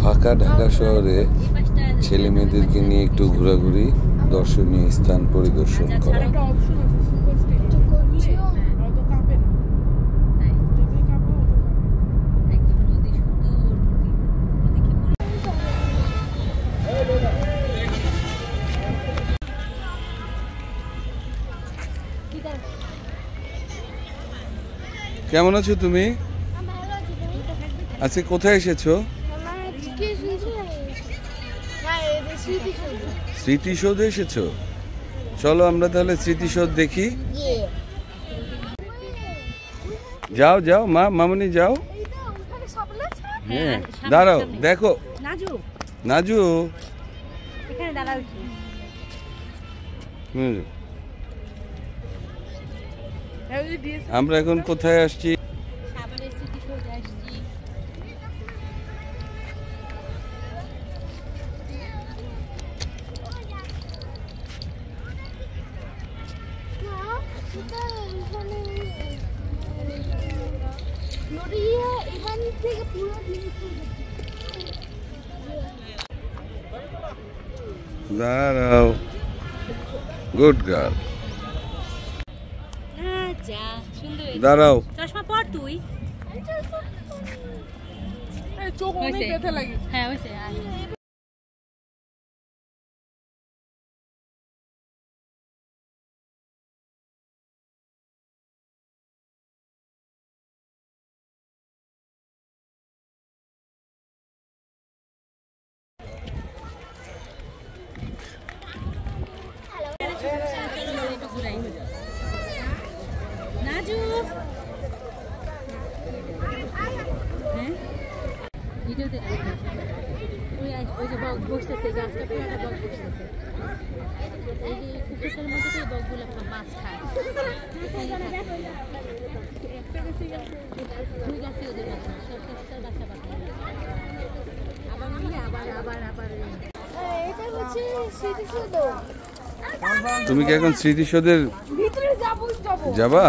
ফাঁকা ঢাকা শহরে ছেলে মেয়েদেরকে নিয়ে একটু ঘোরাঘুরি, দর্শনীয় স্থান পরিদর্শন করা। কেমন আছো তুমি? আজকে কোথায় এসেছো? স্মৃতিসৌধে এসেছো? চলো আমরা তাহলে স্মৃতিসৌধ দেখি। যাও যাও মা, মামনি যাও। হ্যাঁ দাঁড়াও, দেখো নাজু। আমরা এখন কোথায় আসছি? দাঁড়াও, গুড গার্ল। দাঁড়াও, চশমা পর তুই। চোখ অনেক ব্যথা লাগে। হ্যাঁ হয়েছে। নাজু ভিডিওতে ওই যে বক বসতেছে, গাছটা পুরোটা বক বসতেছে। এই যে পুকুরের মধ্যে থেকে বকগুলো মাছ খায়। দুই গাছে ওদের বাচ্চা, সব গাছটার বাচ্চা বাচ্চা আবার মিলে আবার আবার আবার। এটা হচ্ছে স্মৃতিসৌধ। তুমি কি এখন স্মৃতিসৌধের ভিতরে যাবা?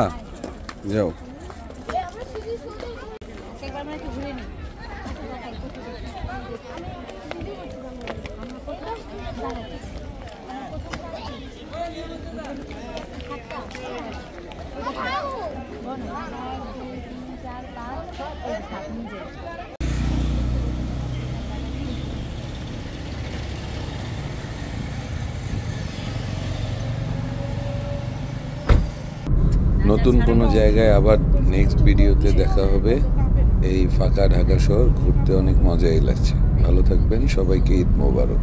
যাও। একবার আমরা একটু ঘুরে নিই। নতুন কোনো জায়গায় আবার নেক্সট ভিডিওতে দেখা হবে। এই ফাঁকা ঢাকা শহর ঘুরতে অনেক মজাই লাগছে। ভালো থাকবেন, সবাইকে ঈদ মোবারক।